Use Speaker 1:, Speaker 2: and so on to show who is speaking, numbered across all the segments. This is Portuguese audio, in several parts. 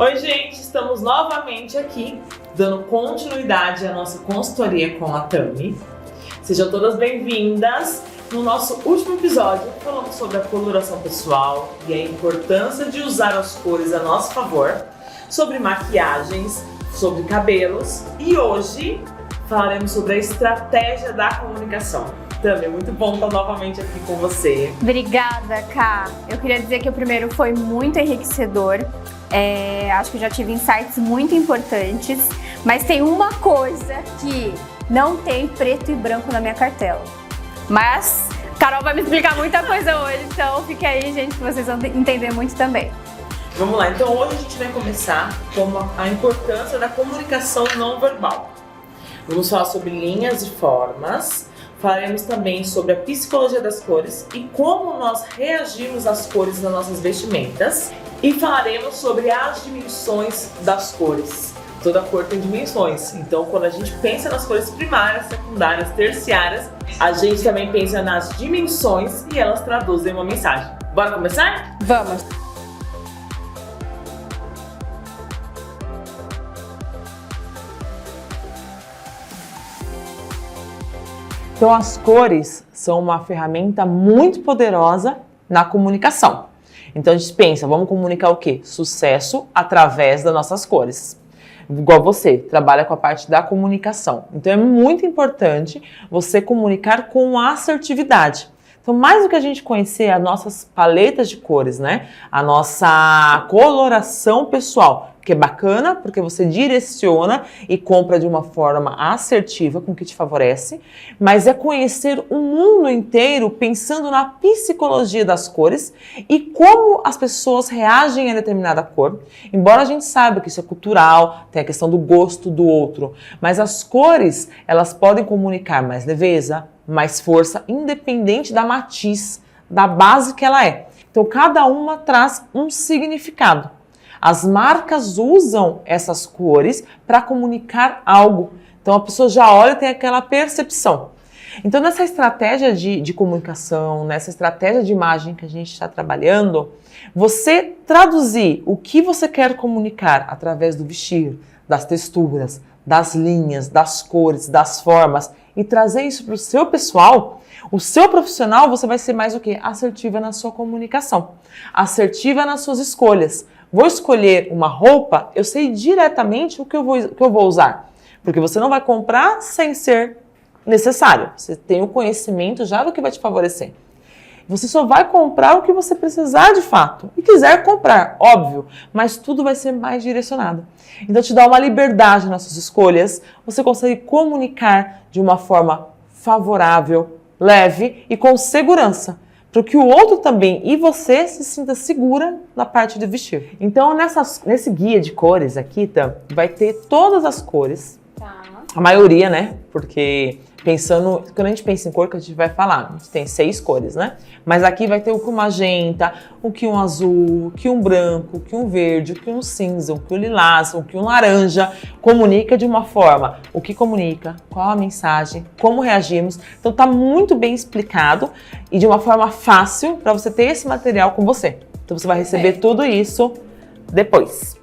Speaker 1: Oi, gente, estamos novamente aqui dando continuidade à nossa consultoria com a Tami. Sejam todas bem-vindas. No nosso último episódio, falamos sobre a coloração pessoal e a importância de usar as cores a nosso favor, sobre maquiagens, sobre cabelos e hoje falaremos sobre a estratégia da comunicação. Tami, é muito bom estar novamente aqui com você.
Speaker 2: Obrigada, Ká. Eu queria dizer que o primeiro foi muito enriquecedor. Acho que eu já tive insights muito importantes, mas tem uma coisa que não tem preto e branco na minha cartela. Mas Carol vai me explicar muita coisa hoje, então fique aí, gente, que vocês vão entender muito também.
Speaker 1: Vamos lá, então hoje a gente vai começar com a importância da comunicação não verbal. Vamos falar sobre linhas e formas, falaremos também sobre a psicologia das cores e como nós reagimos às cores nas nossas vestimentas e falaremos sobre as dimensões das cores. Toda cor tem dimensões, então quando a gente pensa nas cores primárias, secundárias, terciárias, a gente também pensa nas dimensões e elas traduzem uma mensagem. Bora começar?
Speaker 2: Vamos!
Speaker 1: Então as cores são uma ferramenta muito poderosa na comunicação. Então a gente pensa, vamos comunicar o quê? Sucesso através das nossas cores. Igual você, trabalha com a parte da comunicação. Então é muito importante você comunicar com assertividade. Então, mais do que a gente conhecer as nossas paletas de cores, né? A nossa coloração pessoal, que é bacana porque você direciona e compra de uma forma assertiva, com que te favorece, mas é conhecer o mundo inteiro pensando na psicologia das cores e como as pessoas reagem a determinada cor. Embora a gente saiba que isso é cultural, tem a questão do gosto do outro, mas as cores, elas podem comunicar mais leveza, mais força, independente da matiz, da base que ela é. Então, cada uma traz um significado. As marcas usam essas cores para comunicar algo. Então, a pessoa já olha e tem aquela percepção. Então, nessa estratégia de comunicação, nessa estratégia de imagem que a gente está trabalhando, você traduzir o que você quer comunicar através do vestir, das texturas, das linhas, das cores, das formas e trazer isso para o seu pessoal, o seu profissional, você vai ser mais o quê? Assertiva na sua comunicação, assertiva nas suas escolhas. Vou escolher uma roupa, eu sei diretamente o que eu vou usar, porque você não vai comprar sem ser necessário. Você tem o conhecimento já do que vai te favorecer. Você só vai comprar o que você precisar de fato e quiser comprar, óbvio, mas tudo vai ser mais direcionado. Então te dá uma liberdade nas suas escolhas, você consegue comunicar de uma forma favorável, leve e com segurança, para que o outro também e você se sinta segura na parte de vestir. Então nesse guia de cores aqui, vai ter todas as cores, a maioria, né? Porque quando a gente pensa em cor, que a gente vai falar, a gente tem 6 cores, né? Mas aqui vai ter o que um magenta, o que um azul, o que um branco, o que um verde, o que um cinza, o que um lilás, o que um laranja. Comunica de uma forma, o que comunica, qual a mensagem, como reagimos. Então tá muito bem explicado e de uma forma fácil para você ter esse material com você. Então você vai receber tudo isso depois.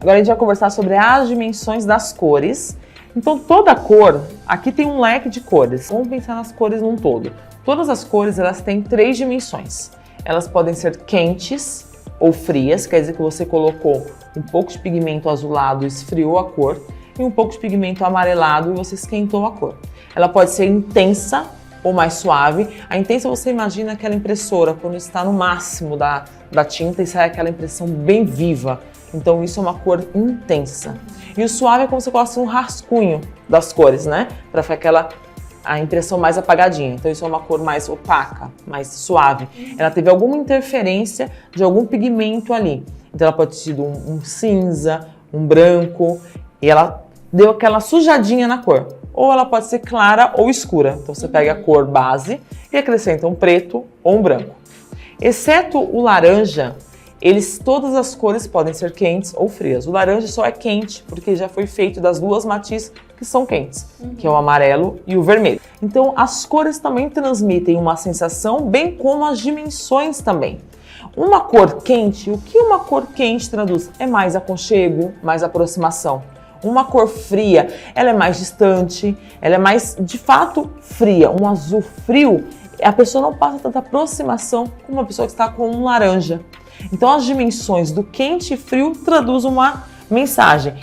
Speaker 1: Agora a gente vai conversar sobre as dimensões das cores. Então toda cor, aqui tem um leque de cores, vamos pensar nas cores num todo. Todas as cores elas têm 3 dimensões, elas podem ser quentes ou frias, quer dizer que você colocou um pouco de pigmento azulado e esfriou a cor, e um pouco de pigmento amarelado e você esquentou a cor. Ela pode ser intensa ou mais suave. A intensa você imagina aquela impressora quando está no máximo da tinta e sai aquela impressão bem viva. Então isso é uma cor intensa. E o suave é como se fosse um rascunho das cores, né? Para ficar a impressão mais apagadinha. Então isso é uma cor mais opaca, mais suave. Ela teve alguma interferência de algum pigmento ali. Então ela pode ter sido um cinza, um branco, e ela deu aquela sujadinha na cor. Ou ela pode ser clara ou escura. Então você pega a cor base e acrescenta um preto ou um branco. Exceto o laranja, todas as cores podem ser quentes ou frias. O laranja só é quente porque já foi feito das 2 matizes que são quentes, que é o amarelo e o vermelho. Então as cores também transmitem uma sensação, bem como as dimensões também. Uma cor quente, o que uma cor quente traduz? É mais aconchego, mais aproximação. Uma cor fria, ela é mais distante, ela é mais, de fato, fria. Um azul frio, a pessoa não passa tanta aproximação como uma pessoa que está com um laranja. Então, as dimensões do quente e frio traduzem uma mensagem.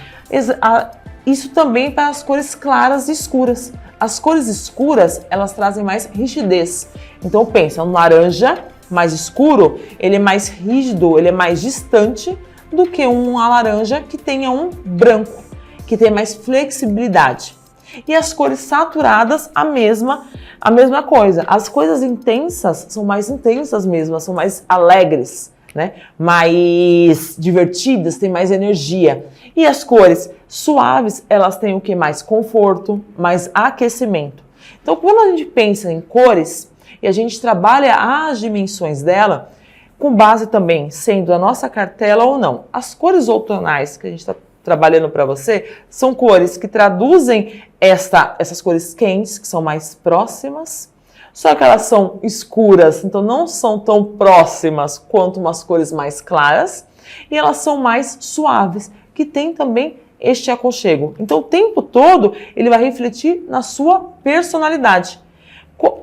Speaker 1: Isso também para as cores claras e escuras. As cores escuras, elas trazem mais rigidez. Então, pensa, um laranja mais escuro, ele é mais rígido, ele é mais distante do que uma laranja que tenha um branco, que tem mais flexibilidade. E as cores saturadas, a mesma coisa. As coisas intensas são mais intensas mesmo, são mais alegres, né? Mais divertidas, têm mais energia. E as cores suaves, elas têm o que? Mais conforto, mais aquecimento. Então, quando a gente pensa em cores e a gente trabalha as dimensões dela, com base também, sendo a nossa cartela ou não. As cores outonais que a gente está trabalhando para você são cores que traduzem essas cores quentes, que são mais próximas, só que elas são escuras, então não são tão próximas quanto umas cores mais claras, e elas são mais suaves, que tem também este aconchego. Então o tempo todo ele vai refletir na sua personalidade.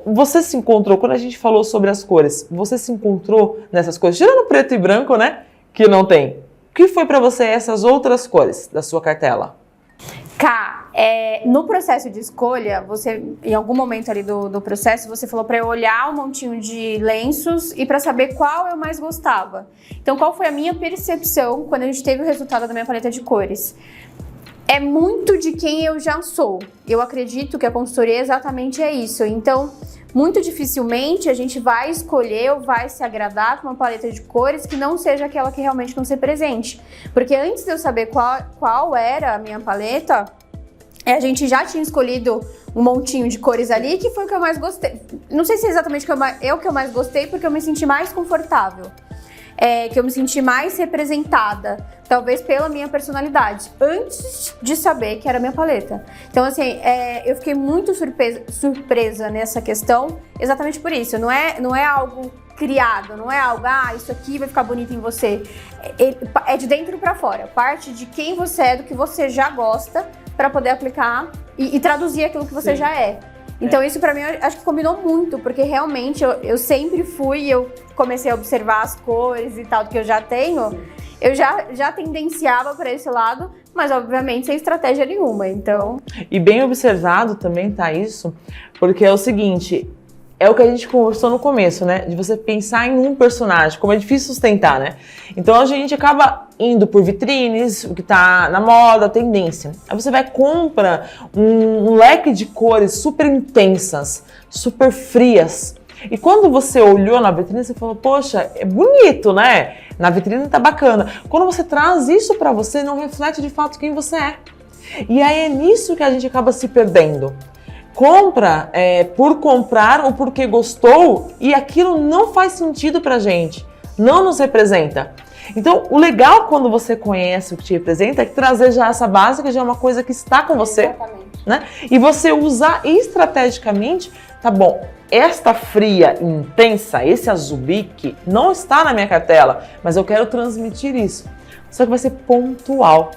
Speaker 1: Você se encontrou, quando a gente falou sobre as cores, você se encontrou nessas cores, tirando preto e branco, né, que não tem. O que foi para você essas outras cores da sua cartela?
Speaker 2: No processo de escolha, você, em algum momento ali do processo, você falou para eu olhar um montinho de lenços e para saber qual eu mais gostava. Então, qual foi a minha percepção quando a gente teve o resultado da minha paleta de cores? É muito de quem eu já sou. Eu acredito que a consultoria exatamente é isso. Então, muito dificilmente a gente vai escolher ou vai se agradar com uma paleta de cores que não seja aquela que realmente não se represente. Porque antes de eu saber qual era a minha paleta, a gente já tinha escolhido um montinho de cores ali, que foi o que eu mais gostei. Não sei se é exatamente o que eu mais gostei, porque eu me senti mais confortável. Que eu me senti mais representada, talvez pela minha personalidade, antes de saber que era a minha paleta. Então, assim, eu fiquei muito surpresa nessa questão, exatamente por isso. Não é algo criado, não é algo, isso aqui vai ficar bonito em você. É de dentro pra fora, parte de quem você é, do que você já gosta, para poder aplicar e traduzir aquilo que você já é. Então isso pra mim eu acho que combinou muito, porque realmente eu sempre eu comecei a observar as cores e tal que eu já tenho, eu já tendenciava para esse lado, mas obviamente sem estratégia nenhuma, então...
Speaker 1: E bem observado também tá isso, porque é o seguinte, é o que a gente conversou no começo, né? De você pensar em um personagem, como é difícil sustentar, né? Então a gente acaba indo por vitrines, o que tá na moda, a tendência. Aí você vai compra um leque de cores super intensas, super frias. E quando você olhou na vitrine, você falou, poxa, é bonito, né? Na vitrine tá bacana. Quando você traz isso pra você, não reflete de fato quem você é. E aí é nisso que a gente acaba se perdendo. Compra por comprar ou porque gostou e aquilo não faz sentido pra gente, não nos representa. Então, o legal quando você conhece o que te representa é que trazer já essa base, que já é uma coisa que está com você, né? E você usar estrategicamente, tá bom, esta fria intensa, esse azul bique, não está na minha cartela, mas eu quero transmitir isso. Só que vai ser pontual.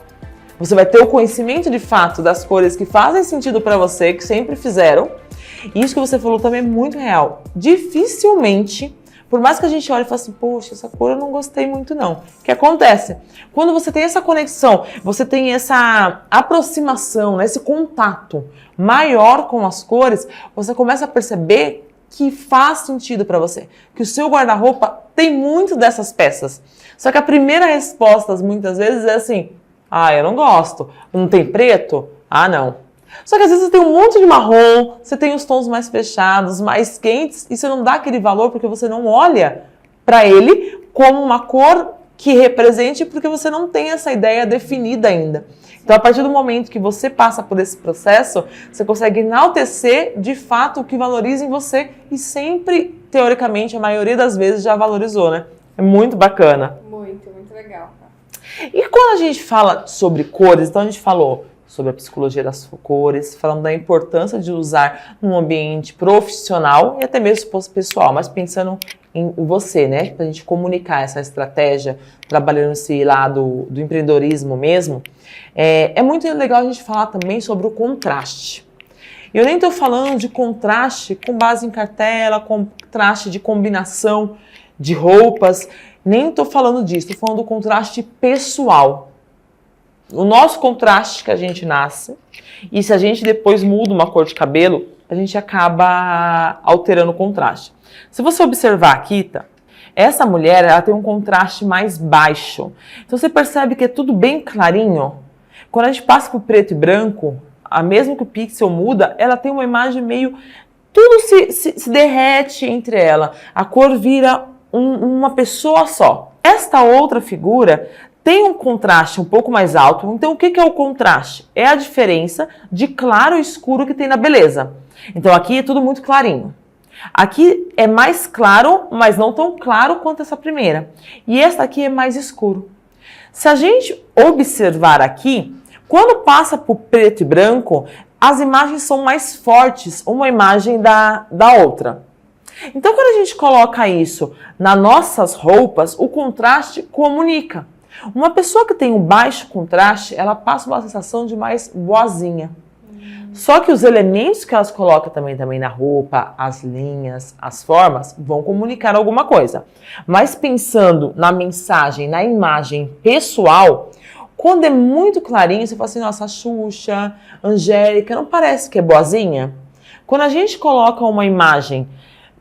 Speaker 1: Você vai ter o conhecimento de fato das cores que fazem sentido para você, que sempre fizeram. E isso que você falou também é muito real. Dificilmente, por mais que a gente olhe e fale assim, poxa, essa cor eu não gostei muito não. O que acontece? Quando você tem essa conexão, você tem essa aproximação, né, esse contato maior com as cores, você começa a perceber que faz sentido para você, que o seu guarda-roupa tem muito dessas peças. Só que a primeira resposta, muitas vezes, é assim, eu não gosto. Não tem preto? Não. Só que às vezes você tem um monte de marrom, você tem os tons mais fechados, mais quentes, e você não dá aquele valor porque você não olha para ele como uma cor que represente, porque você não tem essa ideia definida ainda. Então, a partir do momento que você passa por esse processo, você consegue enaltecer de fato o que valoriza em você e sempre, teoricamente, a maioria das vezes já valorizou, né? É muito bacana.
Speaker 2: Muito legal.
Speaker 1: E quando a gente fala sobre cores, então a gente falou sobre a psicologia das cores, falando da importância de usar num ambiente profissional e até mesmo pessoal, mas pensando em você, né? Para a gente comunicar essa estratégia, trabalhando esse lado do empreendedorismo mesmo. É muito legal a gente falar também sobre o contraste. Eu nem estou falando de contraste com base em cartela, contraste de combinação de roupas, nem estou falando disso, estou falando do contraste pessoal. O nosso contraste que a gente nasce, e se a gente depois muda uma cor de cabelo, a gente acaba alterando o contraste. Se você observar aqui, tá? Essa mulher, ela tem um contraste mais baixo. Então você percebe que é tudo bem clarinho. Quando a gente passa para o preto e branco, mesmo que o pixel muda, ela tem uma imagem meio... Tudo se derrete entre ela. A cor vira uma pessoa só. Esta outra figura tem um contraste um pouco mais alto. Então, o que é o contraste? É a diferença de claro e escuro que tem na beleza. Então, aqui é tudo muito clarinho. Aqui é mais claro, mas não tão claro quanto essa primeira. E essa aqui é mais escuro. Se a gente observar aqui, quando passa para o preto e branco, as imagens são mais fortes, uma imagem da outra. Então, quando a gente coloca isso nas nossas roupas, o contraste comunica. Uma pessoa que tem um baixo contraste, ela passa uma sensação de mais boazinha. Só que os elementos que elas colocam também na roupa, as linhas, as formas, vão comunicar alguma coisa. Mas pensando na mensagem, na imagem pessoal, quando é muito clarinho, você fala assim, nossa, a Xuxa, Angélica, não parece que é boazinha? Quando a gente coloca uma imagem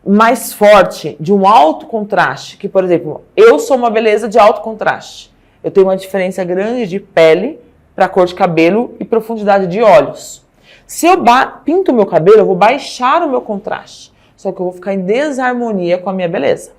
Speaker 1: mais forte, de um alto contraste, que, por exemplo, eu sou uma beleza de alto contraste. Eu tenho uma diferença grande de pele para cor de cabelo e profundidade de olhos. Se eu pinto o meu cabelo, eu vou baixar o meu contraste. Só que eu vou ficar em desarmonia com a minha beleza.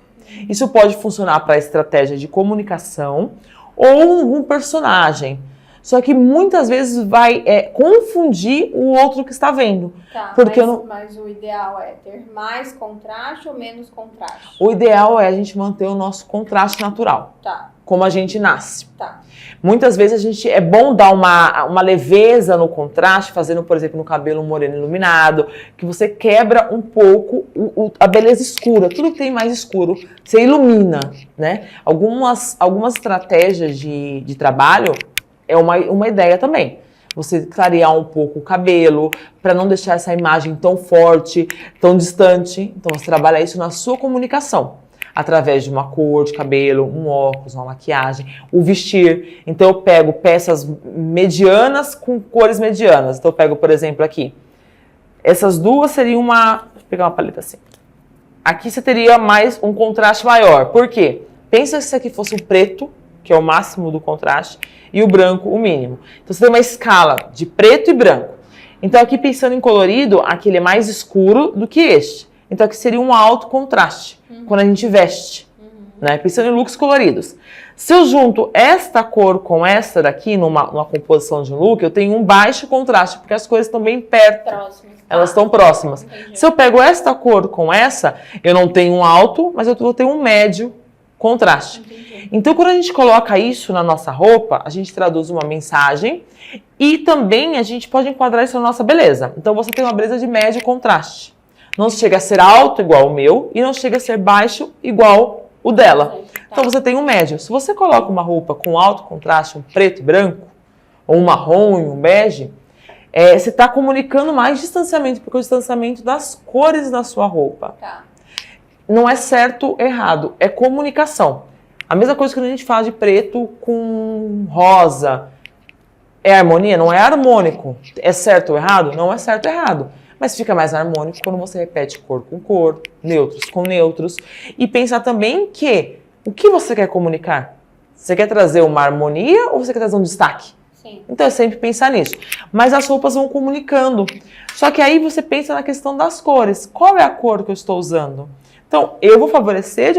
Speaker 1: Isso pode funcionar para estratégia de comunicação ou um personagem. Só que muitas vezes vai confundir o outro que está vendo.
Speaker 2: Tá,
Speaker 1: porque
Speaker 2: mas o ideal é ter mais contraste ou menos contraste?
Speaker 1: O ideal é a gente manter o nosso contraste natural.
Speaker 2: Tá.
Speaker 1: Como a gente nasce.
Speaker 2: Tá.
Speaker 1: Muitas vezes é bom dar uma leveza no contraste, fazendo, por exemplo, no cabelo um moreno iluminado, que você quebra um pouco a beleza escura. Tudo que tem mais escuro, você ilumina, né? Algumas estratégias de trabalho é uma ideia também. Você clarear um pouco o cabelo, para não deixar essa imagem tão forte, tão distante. Então, você trabalha isso na sua comunicação. Através de uma cor de cabelo, um óculos, uma maquiagem, o vestir. Então eu pego peças medianas com cores medianas. Então eu pego, por exemplo, aqui. Essas duas seriam deixa eu pegar uma paleta assim. Aqui você teria mais um contraste maior. Por quê? Pensa se isso aqui fosse o preto, que é o máximo do contraste, e o branco, o mínimo. Então você tem uma escala de preto e branco. Então aqui pensando em colorido, aqui ele é mais escuro do que este. Então aqui seria um alto contraste, quando a gente veste, né? Pensando em looks coloridos. Se eu junto esta cor com esta daqui, numa composição de um look, eu tenho um baixo contraste, porque as cores estão bem perto.
Speaker 2: Próximas.
Speaker 1: Elas estão próximas.
Speaker 2: Entendi.
Speaker 1: Se eu pego esta cor com essa, eu não tenho um alto, mas eu vou ter um médio contraste.
Speaker 2: Entendi.
Speaker 1: Então, quando a gente coloca isso na nossa roupa, a gente traduz uma mensagem e também a gente pode enquadrar isso na nossa beleza. Então, você tem uma beleza de médio contraste. Não chega a ser alto igual o meu e não chega a ser baixo igual o dela. Então você tem um médio. Se você coloca uma roupa com alto contraste, um preto e branco, ou um marrom e um bege, você está comunicando mais distanciamento, porque o distanciamento das cores da sua roupa.
Speaker 2: Tá.
Speaker 1: Não é certo ou errado, é comunicação. A mesma coisa que a gente fala de preto com rosa. É harmonia? Não é harmônico. É certo ou errado? Não é certo ou errado. Mas fica mais harmônico quando você repete cor com cor, neutros com neutros. E pensar também que o que você quer comunicar? Você quer trazer uma harmonia ou você quer trazer um destaque?
Speaker 2: Sim.
Speaker 1: Então é sempre pensar nisso. Mas as roupas vão comunicando. Só que aí você pensa na questão das cores. Qual é a cor que eu estou usando? Então, eu vou favorecer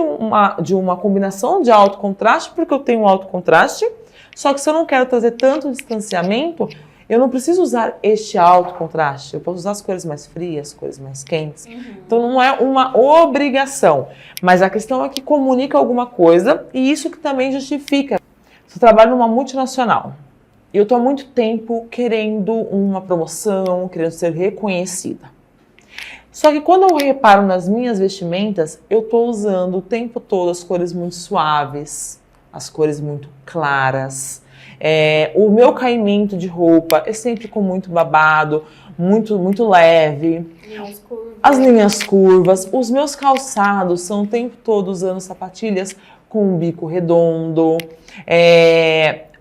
Speaker 1: de uma combinação de alto contraste, porque eu tenho um alto contraste. Só que se eu não quero trazer tanto distanciamento, eu não preciso usar este alto contraste. Eu posso usar as cores mais frias, cores mais quentes. Então não é uma obrigação. Mas a questão é que comunica alguma coisa e isso que também justifica. Se eu trabalho numa multinacional eu tô há muito tempo querendo uma promoção, querendo ser reconhecida. Só que quando eu reparo nas minhas vestimentas, eu tô usando o tempo todo as cores muito suaves, as cores muito claras. O meu caimento de roupa é sempre com muito babado, muito leve. As linhas curvas. Os meus calçados são o tempo todo usando sapatilhas com um bico redondo.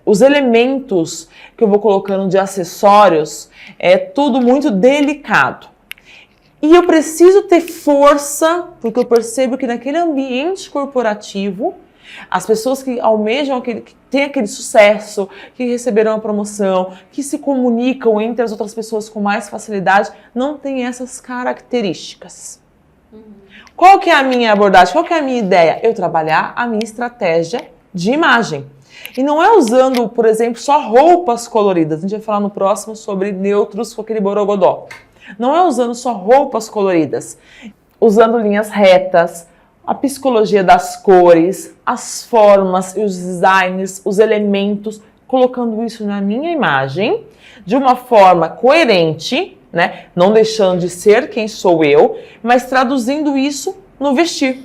Speaker 1: Os elementos que eu vou colocando de acessórios é tudo muito delicado. E eu preciso ter força, porque eu percebo que naquele ambiente corporativo, as pessoas que almejam, que têm aquele sucesso, que receberam a promoção, que se comunicam entre as outras pessoas com mais facilidade, não têm essas características. Qual que é a minha abordagem? Qual que é a minha ideia? Eu trabalhar a minha estratégia de imagem. E não é usando, por exemplo, só roupas coloridas. A gente vai falar no próximo sobre neutros com aquele borogodó. Não é usando só roupas coloridas, usando linhas retas, a psicologia das cores, as formas e os designs, os elementos, colocando isso na minha imagem de uma forma coerente, né? Não deixando de ser quem sou eu, mas traduzindo isso no vestir.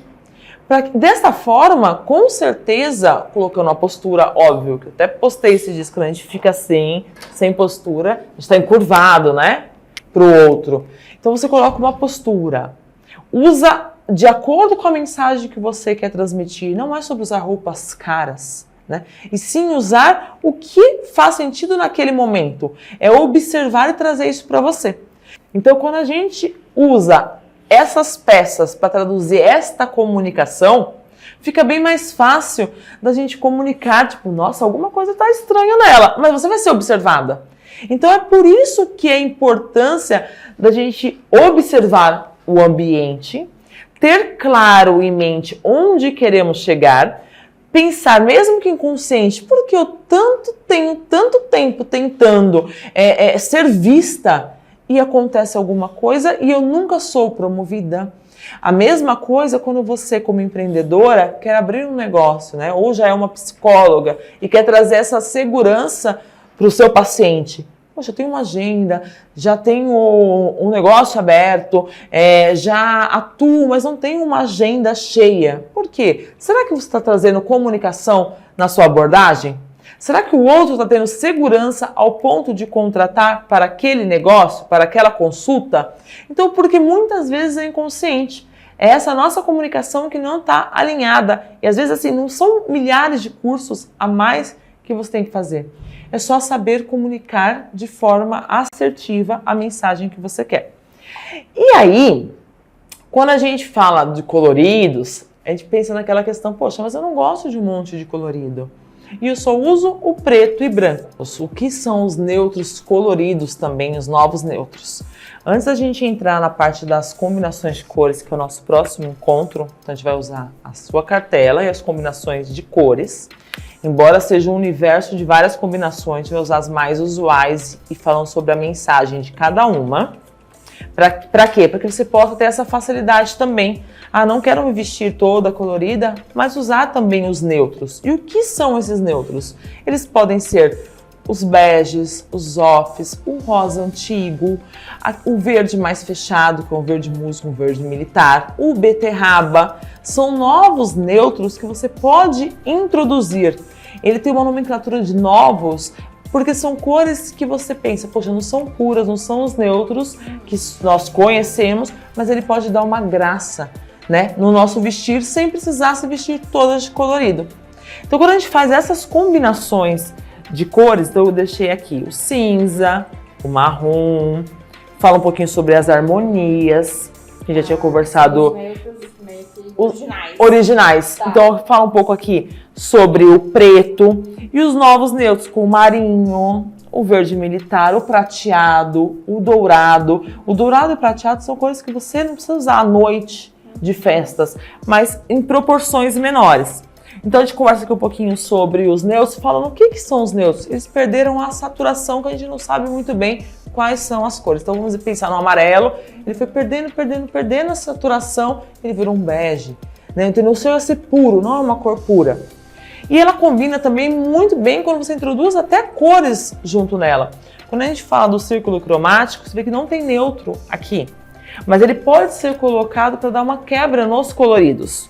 Speaker 1: Dessa forma, com certeza, colocando uma postura, óbvio, que eu até postei esse disco, quando a gente fica assim, sem postura, a gente está encurvado, né? Para o outro. Então você coloca uma postura, usa de acordo com a mensagem que você quer transmitir. Não é sobre usar roupas caras, né? E sim usar o que faz sentido naquele momento. É observar e trazer isso para você. Então quando a gente usa essas peças para traduzir esta comunicação, fica bem mais fácil da gente comunicar, tipo, nossa, alguma coisa está estranha nela, mas você vai ser observada. Então é por isso que é a importância da gente observar o ambiente, ter claro em mente onde queremos chegar, pensar, mesmo que inconsciente, porque eu tenho tanto tempo tentando ser vista e acontece alguma coisa e eu nunca sou promovida. A mesma coisa quando você, como empreendedora, quer abrir um negócio, né? Ou já é uma psicóloga e quer trazer essa segurança para o seu paciente. Poxa, eu tenho uma agenda, já tenho um negócio aberto, já atuo, mas não tenho uma agenda cheia. Por quê? Será que você está trazendo comunicação na sua abordagem? Será que o outro está tendo segurança ao ponto de contratar para aquele negócio, para aquela consulta? Então, porque muitas vezes é inconsciente. É essa nossa comunicação que não está alinhada. E às vezes, assim, não são milhares de cursos a mais que você tem que fazer. É só saber comunicar de forma assertiva a mensagem que você quer. E aí, quando a gente fala de coloridos, a gente pensa naquela questão, poxa, mas eu não gosto de um monte de colorido. E eu só uso o preto e branco. O que são os neutros coloridos também, os novos neutros? Antes da gente entrar na parte das combinações de cores, que é o nosso próximo encontro, então a gente vai usar a sua cartela e as combinações de cores. Embora seja um universo de várias combinações, a gente vai usar as mais usuais e falando sobre a mensagem de cada uma. Para quê? Para que você possa ter essa facilidade também. Ah, não quero me vestir toda colorida, mas usar também os neutros. E o que são esses neutros? Eles podem ser os beges, os offs, o rosa antigo, o verde mais fechado, que é um verde musgo, um verde militar, o beterraba. São novos neutros que você pode introduzir. Ele tem uma nomenclatura de novos, porque são cores que você pensa, poxa, não são puras, não são os neutros que nós conhecemos, mas ele pode dar uma graça, né, no nosso vestir, sem precisar se vestir todas de colorido. Então, quando a gente faz essas combinações de cores, então eu deixei aqui o cinza, o marrom, fala um pouquinho sobre as harmonias, a gente já tinha conversado... Os originais. Tá. Então, fala um pouco aqui sobre o preto e os novos neutros, com o marinho, o verde militar, o prateado, o dourado. O dourado e o prateado são cores que você não precisa usar à noite de festas, mas em proporções menores. Então, a gente conversa aqui um pouquinho sobre os neutros, falando o que são os neutros. Eles perderam a saturação, que a gente não sabe muito bem quais são as cores. Então, vamos pensar no amarelo, ele foi perdendo a saturação, ele virou um bege, né? Então, não chega a ser puro, não é uma cor pura. E ela combina também muito bem quando você introduz até cores junto nela. Quando a gente fala do círculo cromático, você vê que não tem neutro aqui, mas ele pode ser colocado para dar uma quebra nos coloridos.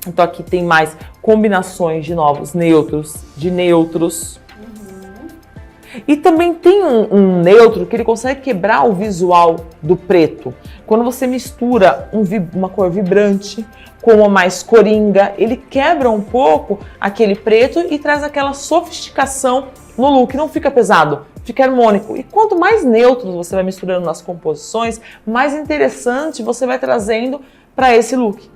Speaker 1: Então aqui tem mais combinações de novos neutros, de neutros. E também tem um neutro que ele consegue quebrar o visual do preto. Quando você mistura uma cor vibrante com uma mais coringa, ele quebra um pouco aquele preto e traz aquela sofisticação no look, não fica pesado, fica harmônico. E quanto mais neutros você vai misturando nas composições, mais interessante você vai trazendo para esse look.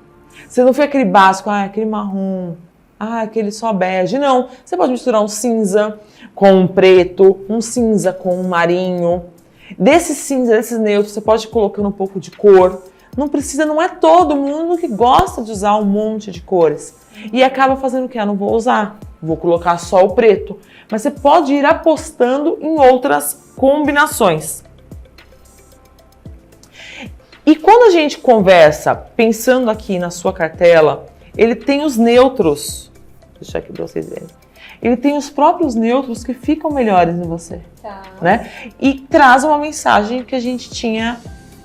Speaker 1: Você não fica aquele básico, aquele marrom, aquele só bege. Não, você pode misturar um cinza com um preto, um cinza com um marinho. Desse cinza, desses neutros, você pode ir colocando um pouco de cor. Não precisa, não é todo mundo que gosta de usar um monte de cores. E acaba fazendo o quê? Não vou usar, vou colocar só o preto. Mas você pode ir apostando em outras combinações. E quando a gente conversa, pensando aqui na sua cartela, ele tem os neutros. Vou deixar aqui para vocês verem. Ele tem os próprios neutros que ficam melhores em você.
Speaker 2: Tá.
Speaker 1: Né? E traz uma mensagem que a gente tinha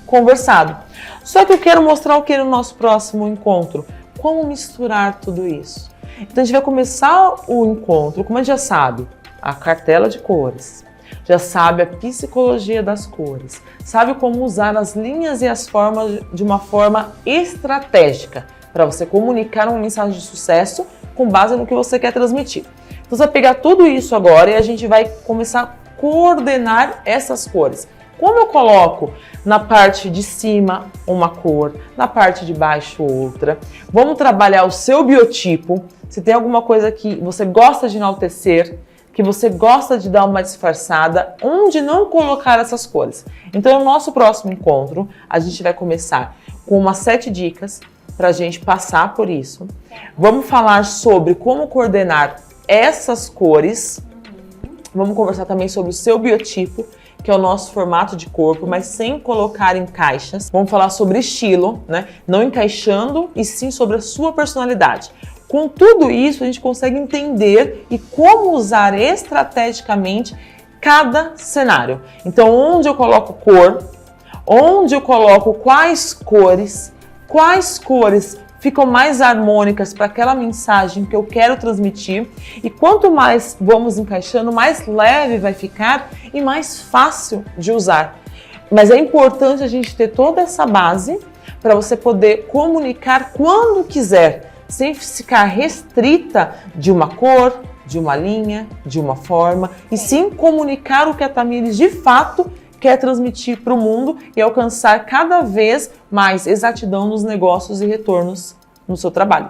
Speaker 1: conversado. Só que eu quero mostrar o que no nosso próximo encontro. Como misturar tudo isso. Então a gente vai começar o encontro, como a gente já sabe, a cartela de cores. Já sabe a psicologia das cores. Sabe como usar as linhas e as formas de uma forma estratégica para você comunicar uma mensagem de sucesso com base no que você quer transmitir. Então você vai pegar tudo isso agora e a gente vai começar a coordenar essas cores. Como eu coloco na parte de cima uma cor, na parte de baixo outra. Vamos trabalhar o seu biotipo. Se tem alguma coisa que você gosta de enaltecer, que você gosta de dar uma disfarçada, onde não colocar essas cores. Então no nosso próximo encontro, a gente vai começar com umas 7 dicas para a gente passar por isso. Vamos falar sobre como coordenar essas cores. Vamos conversar também sobre o seu biotipo, que é o nosso formato de corpo, mas sem colocar em caixas. Vamos falar sobre estilo, né? Não encaixando, e sim sobre a sua personalidade. Com tudo isso, a gente consegue entender e como usar estrategicamente cada cenário. Então, onde eu coloco cor, onde eu coloco quais cores ficam mais harmônicas para aquela mensagem que eu quero transmitir, e quanto mais vamos encaixando, mais leve vai ficar e mais fácil de usar. Mas é importante a gente ter toda essa base para você poder comunicar quando quiser, sem ficar restrita de uma cor, de uma linha, de uma forma, e sim comunicar o que a Tamires de fato quer transmitir para o mundo e alcançar cada vez mais exatidão nos negócios e retornos no seu trabalho.